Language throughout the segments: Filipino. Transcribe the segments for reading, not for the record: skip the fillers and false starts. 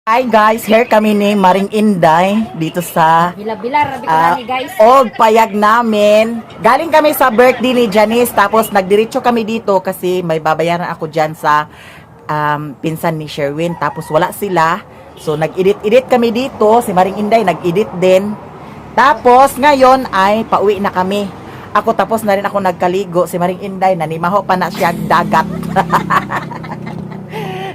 Hi guys, here kami ni Maring Inday dito sa Bila-bila, rabi ko na ni guys. old payag namin. Galing kami sa birthday ni Janice, tapos nagdiretso kami dito kasi may babayaran ako dyan sa pinsan ni Sherwin. Tapos wala sila, so nag-edit kami dito. Si Maring Inday nag-edit din. Tapos ngayon ay pauwi na kami. Ako tapos na rin ako nagkaligo. Si Maring Inday nanimaho pa na siya dagat.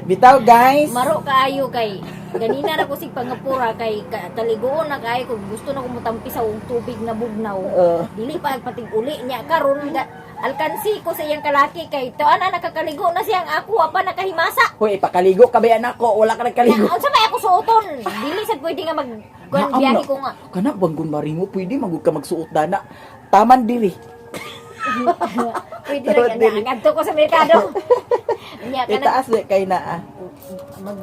Bitaw guys. Maro kaayo kay ganina ra ko sig pangapura kay taligoon na kay kung gusto na ko mutampi sa tubig na bugnaw. Dili pa patig uli niya karon alkansi ko sa iyang kalaki kay to ana nakakaligo na siyang ako pa nakahimasa. Hoy, ipakaligo ka ba yan ako? Wala ka nagkaligo. Unsa may ako suoton? Dili sad pwede nga mag biyahe ko nga. Kana banggun marimo pwede magud ka magsuot dana. Taman diri. Pwede ra kana agadto ko sa merkado. Nya kana Itaas kay na. mag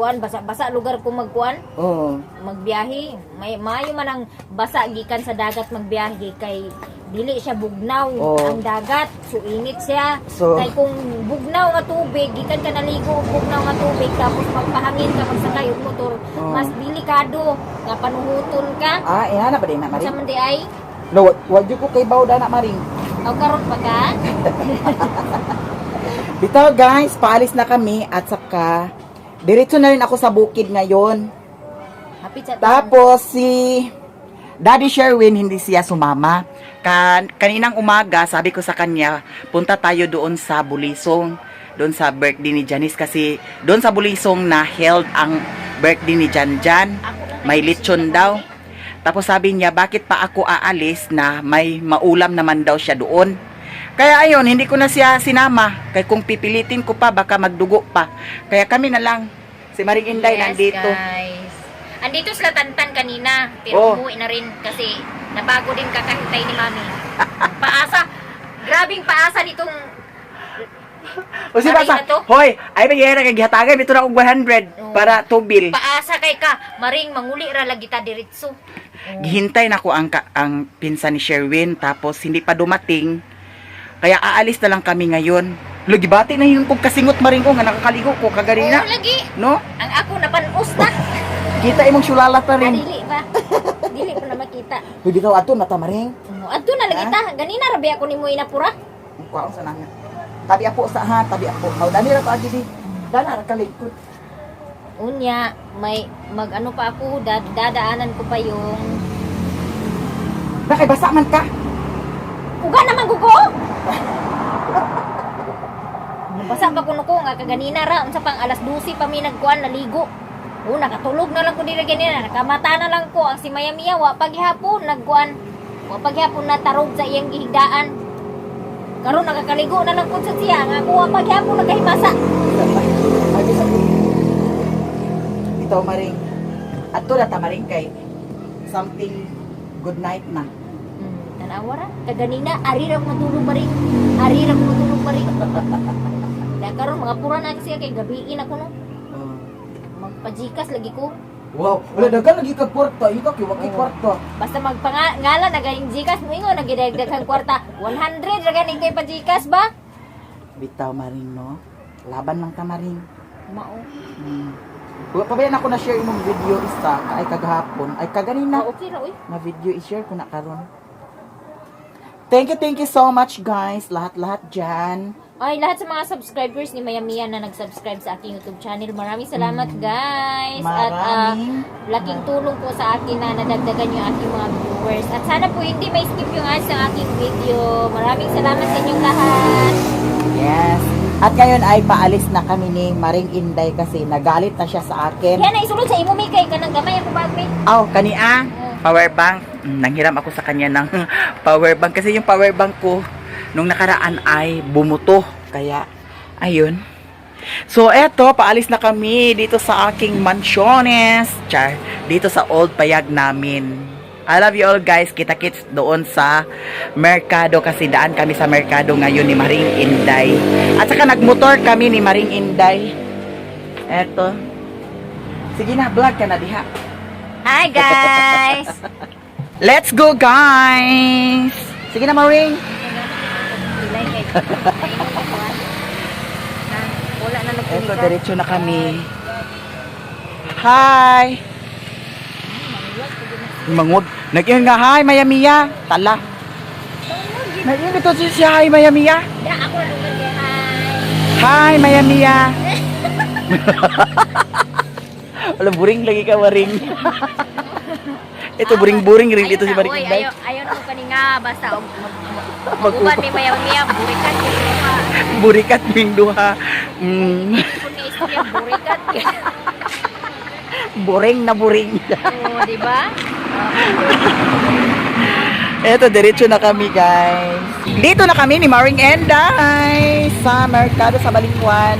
kuan basa lugar ko magkuan. Oo. Magbiyahe. Mayo man ang basa gikan sa dagat magbiyahe kay dili siya bugnaw ang dagat. So init siya. So, kay kung bugnaw nga tubig, gikan ka naligo og bugnaw nga tubig tapos magpahangin ka magsakay og motor, mas delikado nga panuhuton ka. Ina na ba din na Sa Maring? man di ay No, wag ko kay baw dana Maring. aw karon pa ka. Bitaw guys, paalis na kami at saka diretso na rin ako sa bukid ngayon. Hapit sa Tapos si Daddy Sherwin hindi siya sumama. Kaninang umaga, sabi ko sa kanya, punta tayo doon sa Bulisong, doon sa birthday ni Janice kasi doon sa Bulisong na held ang birthday ni Janjan. May lechon daw. Tapos sabi niya, bakit pa ako aalis na may maulam naman daw siya doon. Kaya ayun, hindi ko na siya sinama. Kaya kung pipilitin ko pa, baka magdugo pa. Kaya kami na lang. Si Maring Inday nandito. Guys. Andito sila Tantan kanina, pero umuwi na rin kasi nabago din kakahintay ni Mami. Paasa. Grabing paasa nitong O si Basa, hoy, ay magyayara kay gihatagan dito na og 100 para to bill. paasa kay ka. Maring manguli ra lagi ta diretso. Gihintay na ko ang pinsan ni Sherwin tapos hindi pa dumating. Kaya aalis na lang kami ngayon. Lagi bati na yung pagkasingot Maring ko nga nakakaligo ko kaganina. Oo, lagi. No? Ang ako napanus na. Kita imong sulalat pa rin. Dili ba? Dili ko na makita. Hoy bitaw ato na ta Maring. Adto na lagi ta. Ganina ra biya ko nimo inapura. Kuwaon sa nanga. Tabi apo sa ha, tabi apo. Aw dani ra pa gidi. Dana ra kalikod. Unya, may mag-ano pa ako, dadaanan ko pa yung Nakay basa man ka. uga naman gugo. Nabasa pa kuno ko nga kaganina ra unsa pang alas 12 pa mi nagkuan naligo. Nakatulog na lang ko diri ganina, nakamata na lang ko ang si Maya Mia wa paghapon nagkuan. Wa paghapon na tarog sa iyang gihigdaan. Karon nakakaligo na lang pud sa siya nga ako wa paghapon nagahimasa. Ay bisa ko. Bitaw Maring. Ato na ta Maring kay something good night na. Tanawa ra kaganina ari ra ko matulog pa rin. Ari ra ko matulog pa rin. Na karon mga pura na siya kay gabiin ako no. Magpajikas lagi ko. Wow, wala dagan lagi kag kwarta, ikaw kay wakay kwarta. Basta magpangalan naging jikas mo ingon nagidagdaghang kwarta 100 ra ganing kay pajikas ba? Bitaw Maring no. Laban lang ta Maring. Mao. Pabayan ako na share imong video isa ay kagahapon, ay kaganina. Okay ra oy. Na video i-share ko na karon. Thank you so much guys, lahat-lahat dyan. Ay lahat sa mga subscribers ni Maya Mia na nag-subscribe sa aking YouTube channel. Maraming salamat guys. At laking tulong po sa akin na nadagdagan yung aking mga viewers. At sana po hindi may skip yung ads ng aking video. Maraming salamat sa inyong lahat. Yes. At ngayon ay paalis na kami ni Maring Inday kasi nagalit na siya sa akin. Yan ay sulod sa imo Mikay kanang gamay ako bagay. Kania, power bank. Nanghiram ako sa kanya ng power bank kasi yung power bank ko nung nakaraan ay bumuto. Kaya, ayun. So, eto, paalis na kami dito sa aking mansiones. Char, dito sa old payag namin. I love you all guys. Kita-kits doon sa Merkado kasi daan kami sa Merkado ngayon ni Maring Inday. At saka nagmotor kami ni Maring Inday. Eto. Sige na, vlog ka na diha. Hi guys. Let's go guys! Sige na Maring. Wala na Eto, diretso na kami. Hi. Mangod. Nag-iyan nga, hi, Maya Mia. Tala. Nag-iyan ito si hi, Maya Mia. Ya, ako na naman kay hi. Hi, Maya Mia. Alam, buring lagi ka, waring. Ito, buring-buring rin dito si Maring Uy, Inday. ayaw na ko kaninga. Basta, mag-uban ni Maya, burikan yung mga. Burikat ming duha. Kung may istorya, burikan. Buring na buring. Oo, di ba? Eto, diretso na kami, guys. Dito na kami ni Maring Enday sa Merkado sa Balingwan.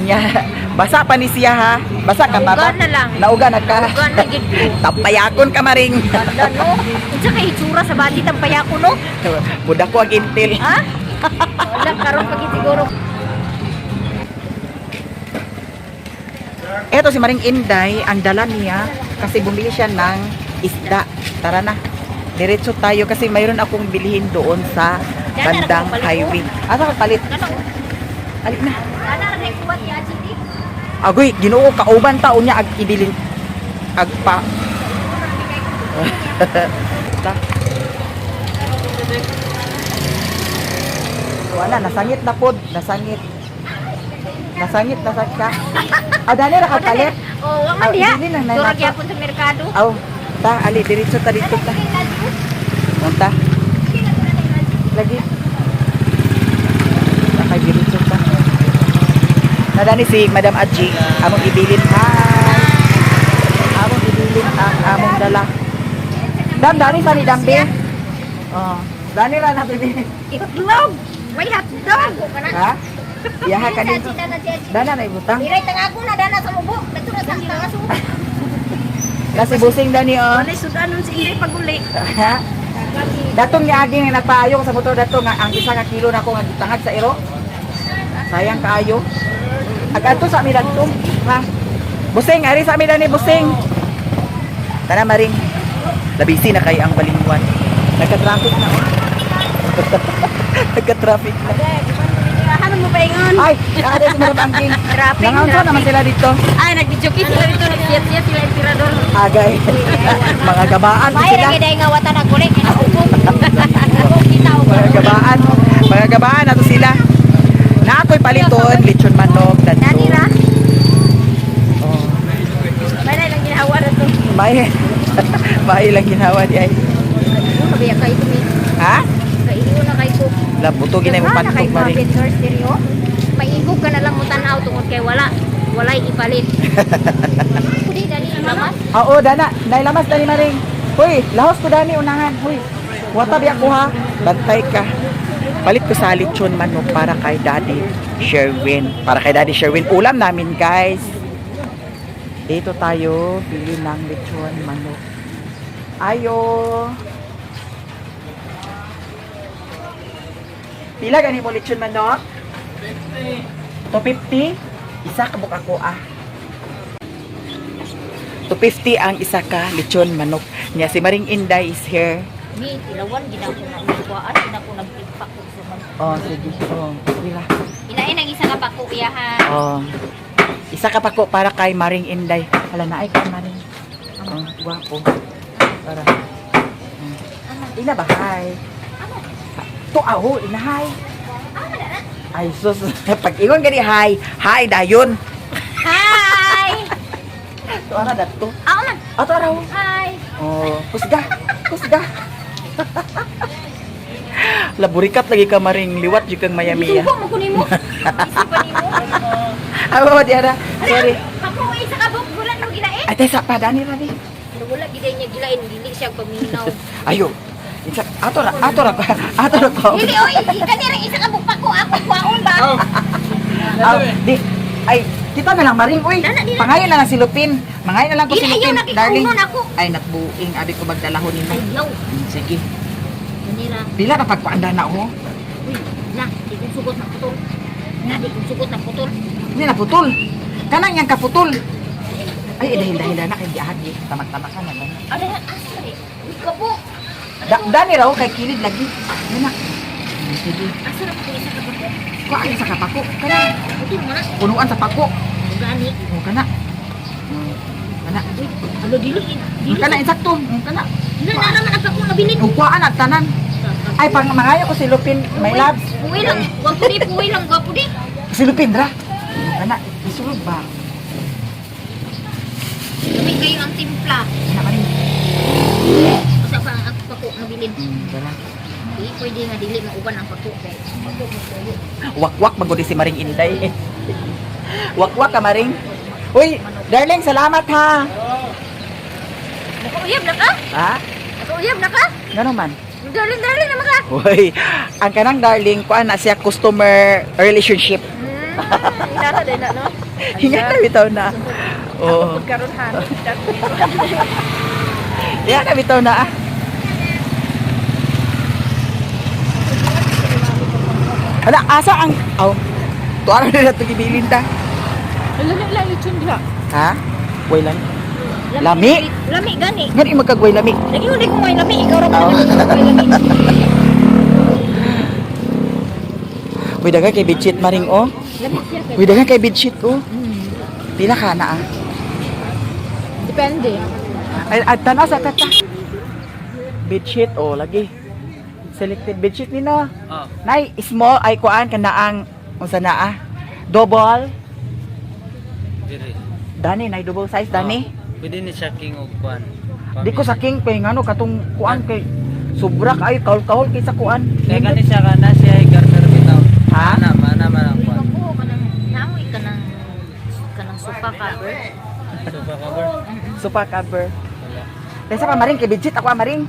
Nya, basa pa ni siya ha. Basa ka ba? Naugan na lang. Naugan na ka. Naugan na gid ko. Tapayakon ka, Maring. Ganda, no? Unsa kay itsura sa bati ng payako, no? Budak ko ag intil. Ha? Wala, karon pag siguro. Eto si Maring Inday, ang dala niya kasi bumili siya ng isda. Tara na. Diretso tayo kasi mayroon akong bilhin doon sa bandang highway. Asa ka palit? Ano? Alik na. Ana ra kay kuwat ya Chidi. Agoy, Ginoo kauban taon niya ag ibilin agpa. Wala, nasangit na pod, nasangit. Nasangit ka. Dali ra ka palit. Oh, wa man diha. Dili lang na Durag nato. yapon sa merkado. Aw, ta ali diretso ta dito ta. Unta. Lagi. Sakay diretso ta. Nadani si Madam Adji, among ibilin ha. Among ibilin ang among dala. Dam dani sa ni Dambe. Oh, dani ra na bibilin. Itlog. May hotdog. Ha? Yaha ka dito. Dana na ibutang. Diray tang ako na dana sa mubo. Dito na sa tangaso. Kasi busing dani oh. Wala sudanon si Iri paguli. Ha? Datong ni Aging nga nagpaayo ko sa motor dato nga ang isa ka kilo na ko nga gitangag sa iro. Sayang kaayo. Agadto sa mi dadto, ha? Busing, ari sa mi dani busing. Tara Maring. Labisi na kay ang Balingwan. Nagka-traffic na. Nagka-traffic na. Ano mo paingon? Ay, ada si Madam Angking. Traffic, Nangaunsa naman sila dito. Ay, nagbijoki sila dito, nagsiyat-siyat sila yung tirador. Agay. Mga gabaan May sila. lagi dahil nga wata na kulik, inaubog. Kita ko. Mga gabaan. Mga gabaan ato sila. Na ako'y paliton, lechon manok, Dani dadto. ra, Oh. may na lang ginawa na to. May. May lang ginawa di ay. Kabiya kayo kumi. Ha? Kaiyo na kayo ko. Labutogin na yung Diba, pantok nakaigwa Maring. vendor stereo. Paigog ka na lang mo tanaw tungod kay walay ipalit. Hindi dali lamas. Oo, dana. Nailamas dani Maring. Hoy, lahos ko dani unahan. Hoy. Wata biya ko ha. Bantay ka. Palit ko sa lechon manok para kay Daddy Sherwin. Para kay Daddy Sherwin. Ulam namin, guys. Dito tayo. Bili ng lechon manok. Ayo. Pila gani mo lechon manok? 250. Isa kabuk ako ah. 250 ang isa ka lechon manok. Nya si Maring Inday is here. Ni ilawan gina ko na iwaan gina ko nagtipak ko sa man. Oh, sige. Oh, pila. Ilain ang isa ka pa ko iyahan. Oh. Isa ka pa ko para kay Maring Inday. Hala na ay kay Maring. Oh, guwapo. Para. Ina ba hay? To aho, ina hay. Ay sus, pag ingon gani hay, hay dayon. Hi. To ana dato. Ako man. Ato raw. Hi. Oh, kusga. Kusga. Laburikat lagi ka Maring, liwat jud kang Mayamiya. Subo mo kunin mo. Isipan nimo. Awo diara. Sorry. Ako isa ka buk bulan mo gilain. Ay, sa padani ra di. Wala gid niya gilain dili siya paminaw. Ayo. Isa ato ra ko. Dili oy, kanira isa ka buk pa ko ako kuwaon ba? Aw, di. Ay, kita na lang Maring. Uy, pangayon na lang si Lupin. Mangayon na lang ko si Dili, ayaw, Lupin, darling. nakikaunon ako. Ay, natbuing. Abi ko magdalahon nimo. Ayaw. Sige. Kanira. Pila na pagpaanda na oh. Uy, na, di kong sugot na putol. Na, di kong sugot na putol. Hindi na putol. Kanang yang kaputol. Ay, dahil na kay diagi. Tamak-tamak ka na. Ano na, asa eh. Uy, kapo. Dani raw kay kilid lagi. Dana. Sige. Asa na po isa ka buk. Ko ani sa kapako. Kana Ito nga. punuan sa pako. Gani. Oh, kana. Alo dili. Ang kana insakto, ang kana. Na naman ang pako nabilin. Ug kuan at tanan. Ay pang mangayo ko si Lupin, my loves. Puwi lang. Wag ko di puwi lang gwapo di. Si Lupin ra. Kana isulod ba? Kami kayo ang timpla. Kana man. Basta pa ang pako nabilin. Kana. Di pwede nga dili mauban ang pako kay. Pako mo kayo. Wakwak magudi si Maring Inday. Wakwak ka Maring. Uy, darling, salamat ha. Nakauyab na ka? Ha? Nakauyab na ka? Ganun man. Darling naman ka. Uy, ang kanang darling, kuan na siya customer relationship. Inata din na no. Hinga na bitaw na. Oo. Karon han. Hinga na bitaw na ah. Hala, asa ang... Oh, tuwara na ito gibilin ta. Lami lechon diha. Ha? Way lang. Lami? Lami gani. Ngani magkagway lami. Lagi hindi ko may lami ikaw ra Oh. may lami. Uy, daga kay bedsheet Maring oh. Lami siya kay. Uy, daga kay bedsheet oh. Pila ka na ah. Depende. Ay, tanaw sa tata. Bedsheet oh, lagi. Selected bedsheet ni no. Oh, Nay, small ay kuan kana ang unsa na ah. Double. diri. Dani nay double size dani. Pwede ni siya king og kwan. Di ko saking kay ngano katong kuan kay sobra kay kahol-kahol kay sa kuan. Kaya kani siya kana siya ay garter bitaw. Ha? Mana man ang kwan. Ako kanang namoy kanang sofa cover. So pa cover. Sofa cover. Wala. Kaysa pa maring kay bedsheet ako maring.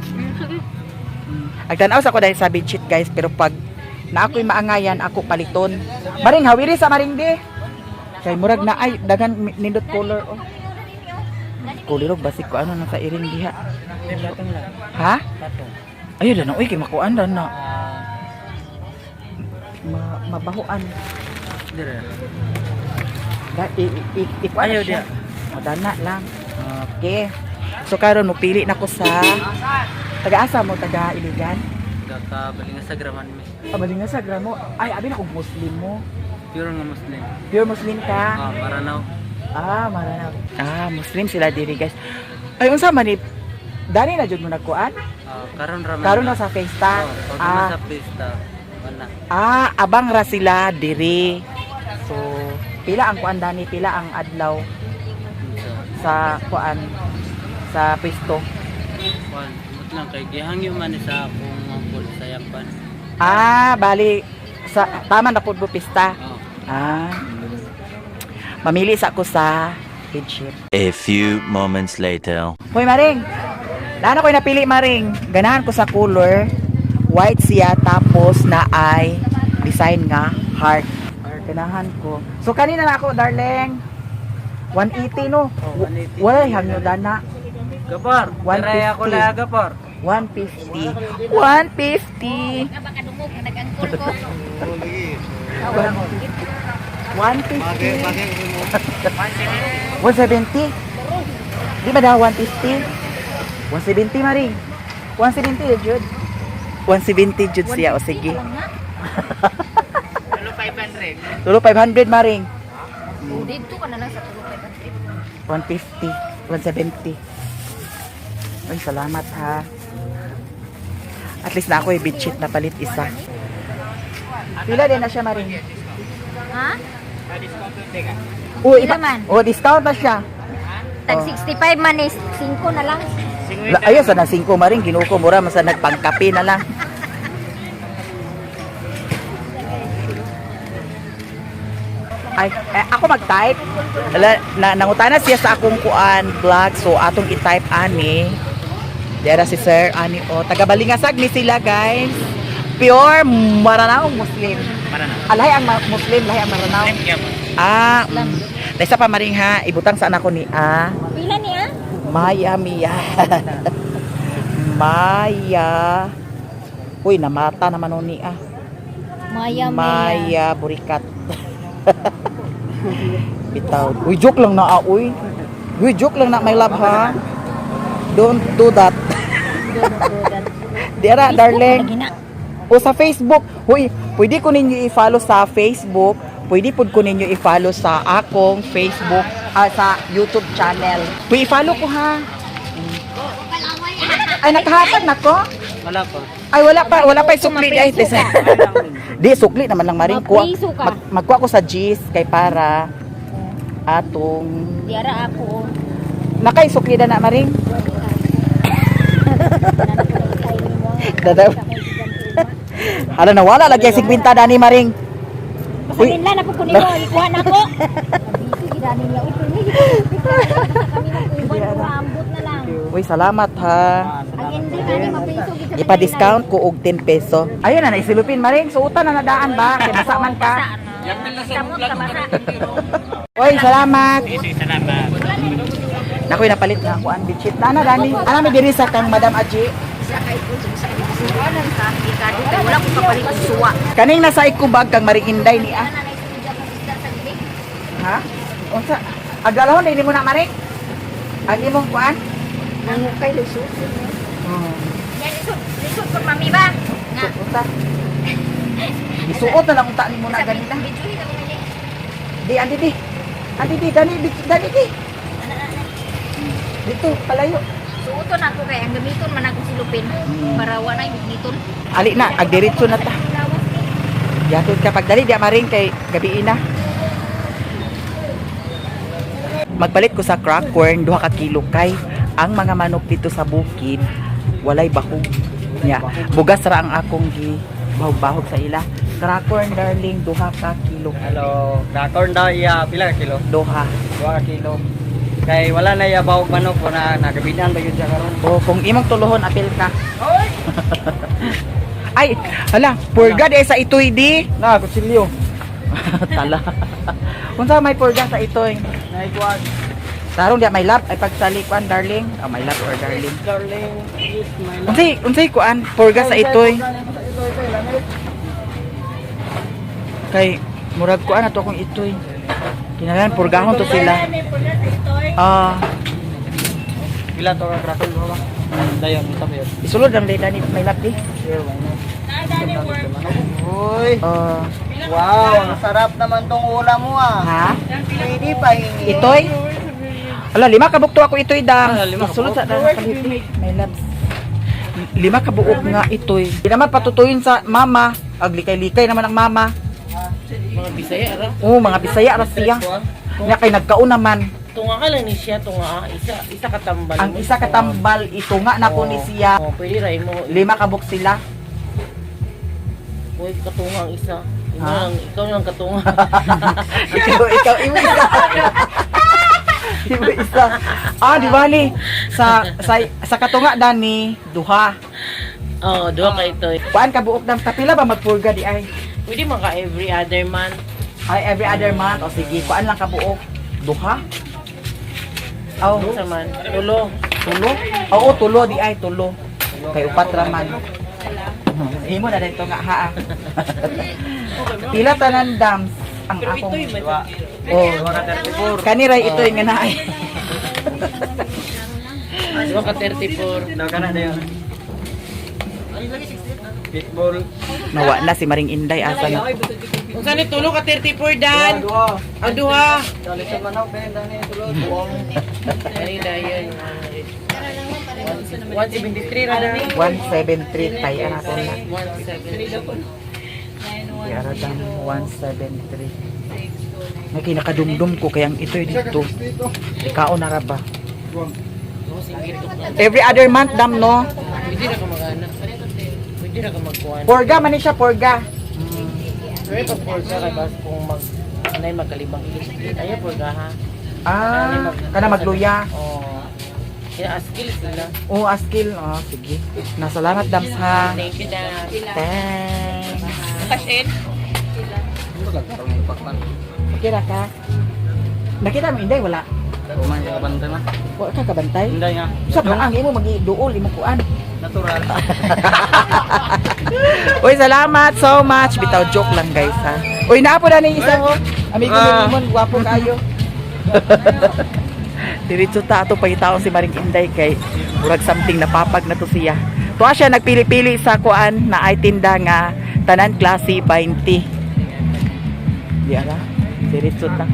Agtanaw sa ko dahil sa bedsheet guys pero pag na ako'y maangayan ako paliton. Maring hawiri sa maring di. Kay murag na ay dagan nindot color oh. Kulirog basik ko ano nasa iring diha. May batong lang. Ha? Patong. Ayun na uy kay makuan na na. Ah, Mabahuan. diri. Da ikuan Ayaw siya. dia. Madana lang. Okay. So karon mo pili na ko sa taga-asa mo taga Iligan. Gaka balinga sa graman mi. Abali nga sa gramo. Ay abi na kog Muslim mo. Pure nga Muslim. Pure Muslim ka. Ah, Maranaw. Maranaw. Muslim sila diri guys. Ay unsa man ni dani na jud mo nagkuan? Karon raman. Karon na sa fiesta. Oh, pag sa pista. Wala. Abang ra sila diri. So pila ang kuan dani, pila ang adlaw So, sa kuan sa pisto. kwan. Mut lang kay gihangyo man ni sa akong mangkol sa Yapan. Bali sa tama na pud pista. Oh. Mamili sa ako sa bedsheet. A few moments later. Hoy Maring. Lana ko'y napili Maring. Ganahan ko sa color. White siya tapos na ay design nga heart. Ganahan ko. So kanina na ako darling. 180 no. Oh, 180. Wala hangyo dana. Gapar, 150. taray ako la gapar. 150. 150. Nga baka dumog na nag-angkol ko. 150. 170. Di ba daw 150? 170 Maring. 170 jud. 170 jud siya o sige. Tulo 500 Maring. Dito ka na lang sa tulog kay Patrick. 150, 170. Ay, salamat ha. At least na ako bedsheet na palit isa. Pila din na siya Maring. Ha? Iba man? discount na siya. Tag 65 man is 5 na lang. Ayun, sa na 5 Maring, ginuko mura, masa nagpangkape na lang. Ay, ako mag-type. Nangutana siya sa akong kuan vlog, so atong i-type ani. Dera si Sir ani o taga Balingasag ni sila guys. Pure Maranao Muslim. Alay ang Muslim, lahi ang Maranao. Dahil sa pamaring ha, ibutang sa anak ko ni Pila niya? Maya Mia. Maya. Uy, namata naman o ni Maya Burikat. Bitaw. Uy, joke lang na uy. Uy, joke lang na my love ha. Don't do that. Dira, darling. O sa Facebook. Uy, pwede ko ninyo i-follow sa Facebook. pwede po ko ninyo i-follow sa akong Facebook, sa YouTube channel. Pwede i-follow ko ha. Ay, nakahatag na ko? Wala pa. Ay, wala pa sukli. Ay, di, sukli naman lang maring ko. Mapriso ka. Magkuha ko sa G's kay para atong Diara ako. nakay sukli na maring. Dadaw. Ala na wala lagi 50 dani maring. Masanin lang na po kunin mo. Ikuha na ko. Busy gidani niya. Uy, kami mag-uban. Ambot na lang. Uy, salamat ha. Ang hindi kani mapriso. Ipa-discount ko og 10 peso. Ayun na naisilupin maring. Suutan na nadaan ba? Kaya masaman ka. Samot ka basa. Uy, salamat. Salamat. Nakoy napalit na ako ang bitchit. Nana dani. Ana mi diri sa kang Madam Aji. Wala ko kapalit ng suwa. Kaning nasa ikubag kang Maring Inday ni ah. Ha? Unsa? Aglalahon din mo na Maring? Ang imong kuan? Nangukay lusot. Oh. Yan, lisod ko mami ba? Nga. Unsa? Isuot na lang unta nimo na ganina. Bijuhin kami na Di andi di. Andi di dani di. Dito palayo. Suoton ako kay ang gamiton man ako silupin. Para wala yung gamiton. Ali na, agdiretso na ta. Yatod ka pagdali di Maring kay gabi na. Magpalit ko sa crack corn 2 ka kilo kay ang mga manok dito sa bukid walay bahog niya. Bugas ra ang akong gi bahog sa ila. Crack corn darling 2 ka kilo. Hello. Dakor daw iya pila ka kilo? 2. 2 kilo. Kay wala na iya bawog manok ko na nagabidan ba yun siya karon? O kung imong tulohon apil ka. Ay, hala, purga di sa itoy di. Na, kutsilyo. Tala. Unsa may purga sa itoy? Naikuan. Tarong di may love ay pagsalikuan darling. Oh, my love or darling. Darling, is my love. Unsay kuan purga sa itoy. Kay murag kuan ato akong itoy. Kinahanglan purgahon to sila. Ah, Pila to ka kraton mo ba? Dayon, ito ba yun? isulod lang dai dani may love di. Sure, why not? Uy, Ah, wow, ang sarap naman tong ulam mo ah. ha? Pwede pa hingi. Itoy? Ala, 5 ka bukto ako itoy dam. Ah, 5 ka Isulod sa buok. dam kaliti. May loves. 5 ka buok nga itoy. Di naman patutuyin sa mama. Aglikay-likay naman ang mama. Mga Bisaya ra. Oo, mga Bisaya ra siya. Nya kay nagkaon naman. Tunga ka lang ni siya, tunga. Isa katambal. Ang isa katambal ito nga na po ni siya. Oh, pwede rin mo. 5 kabuk sila. Uy, katunga ang isa. Ha? Ikaw lang katunga. ikaw iwi isa. Iwi isa. Ah, di bali. Sa katunga dani duha. Oh, duha ka ito. Kuan ka buok dam kapila ba magpurga di ay? Pwede maka every other month. Ay every other month o sige, kuan lang ka buok. Duha. Oh, Sa man. Tulo. tulo? Oo, tulo di ay tulo. Kay upat ra man. Himo na dito nga ha. Pila tanan dams ang Pero akong ito'y may oh. Kaniray ito yung nga na ay. Duha ka 34. Daw ka na dayon. Pitbull. Nawa na si Maring Inday asa na. Kung saan ni tulo ka 34 dan? Duha. Ang duha. Dali sa manok, ben dani tulog. Dali dayon. 173 ra dani. 173 tay ana ko na. 173. Yara dam 173. May kinakadumdum ko kayang ito dito. Ikaw na ra ba? Every other month dam no. Pwede na ka mag-anak. Pwede na ka magkuhan. Porga man ni siya porga. Pero pag porga kay bas kung anay magkalibang ilit. Ayaw porga ha. Ah, kana magluya. Oh. Kaya skill sila. Oo, askil. Oh, sige. Nasalamat dams ha. Thank you na. Thanks. Kashin? Okay ra ka? Nakita mo Inday wala? Kuman yung kabantay man. Wala ka kabantay? Hindi nga. Sa ang imo magi-duol imo kuan. Natural. Uy, salamat so much. Bitaw joke lang guys ha. Uy, naapo na ni isa ho. Amigo ni Limon, gwapo kayo. Diretso ta ato pagitaon si Maring Inday kay murag something napapag na to siya. Tuwa siya nagpili-pili sa kuan na ay tinda nga tanan klase 20. Di ala. Diretso ta.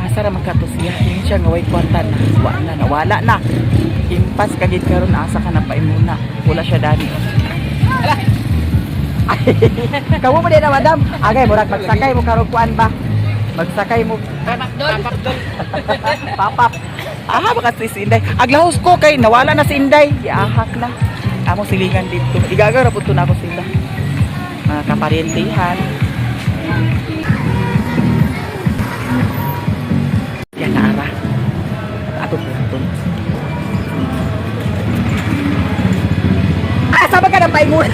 Asa ra man kato siya? Yun siya nga way kwarta na. Wala na, wala na. Impas kagid karon asa ka na paimuna. Wala siya dani. Ala. Kamu mo din na madam. Agay murag magsakay mo karon kuan ba? Magsakay mo papap. Ah, baka si Inday. Aglahos ko kay nawala na si Inday. Iahak na. Amo silingan dito. Igagara pud na ako sila. Mga kaparintihan. Yan na ara. Ato po. Ah, sama ka ng paimon.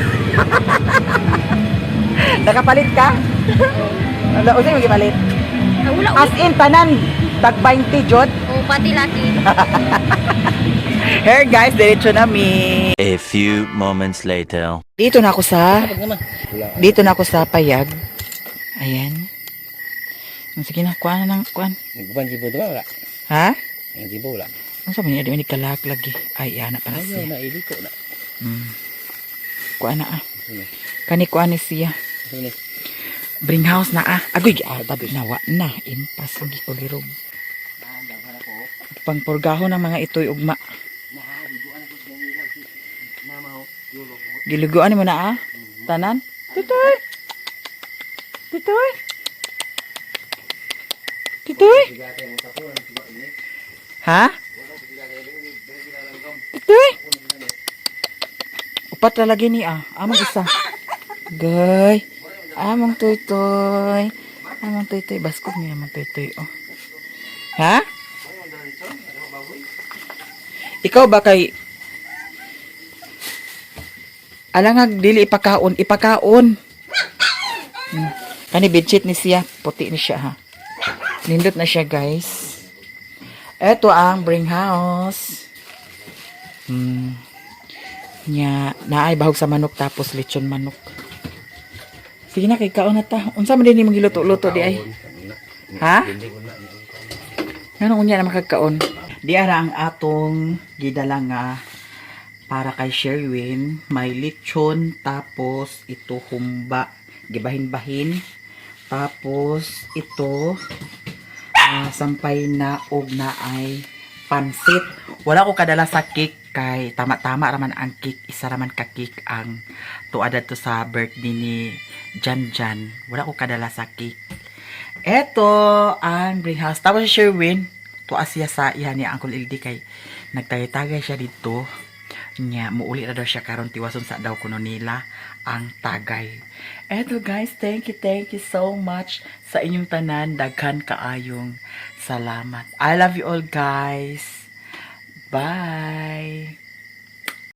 Nakapalit ka? Wala, usay mo gipalit. Wala As in, tanan, tag 20 jod. o pati laki. Here guys, diretso na mi. A few moments later. Dito na ako sa, dito na ako sa payag. Ayan. Sige na, kuha na ng kuhan. Nagbuban jibo diba wala? Ha? Ang jibo wala. Ano sabi niya, di man ikalak lagi. Ay, yan na pala Ayaw siya. na iliko na. Kuha na ah. Kani kuha ni siya. Sini. Bring house na ah. Agoy, tabi na, wa na. Impas, hindi ko lirog. Pangpurgaho ng mga ito'y ugma. Giluguan mo na ah. Tanan. Titoy. Titoy. Titoy. Ha? Titoy. Upat na lagi ni ah. Amang isa. Gay. Amang toy-toy. Amang toy-toy. Baskog niya amang toy-toy oh. Ha? Ikaw ba kay alangag dili ipakaon, ipakaon. Kani bedsheet ni siya, puti ni siya ha. Nindot na siya guys. Ito ang bring house. Nya naay bahog sa manok tapos lechon manok. Sige na kay kaon na ta. Unsa man din imong giluto-luto di ay? Ha? Nanong unya na makagkaon? Di ara ang atong gidala nga para kay Sherwin, may lechon, tapos ito humba, gibahin-bahin, tapos ito sampay na og na ay pansit. Wala ko kadala sa cake kay tama-tama raman ang cake, isa raman ka cake ang tuada to sa birthday ni Jan. Wala ko kadala sa cake. Eto ang bring house. Tapos si Sherwin, tuwa siya sa iya ni Uncle Ildi kay nagtagay-tagay siya dito. Nya muuli na daw siya karon tiwason sa daw kuno nila ang tagay. Eto guys, thank you so much sa inyong tanan. Daghan kaayong salamat. I love you all guys. Bye.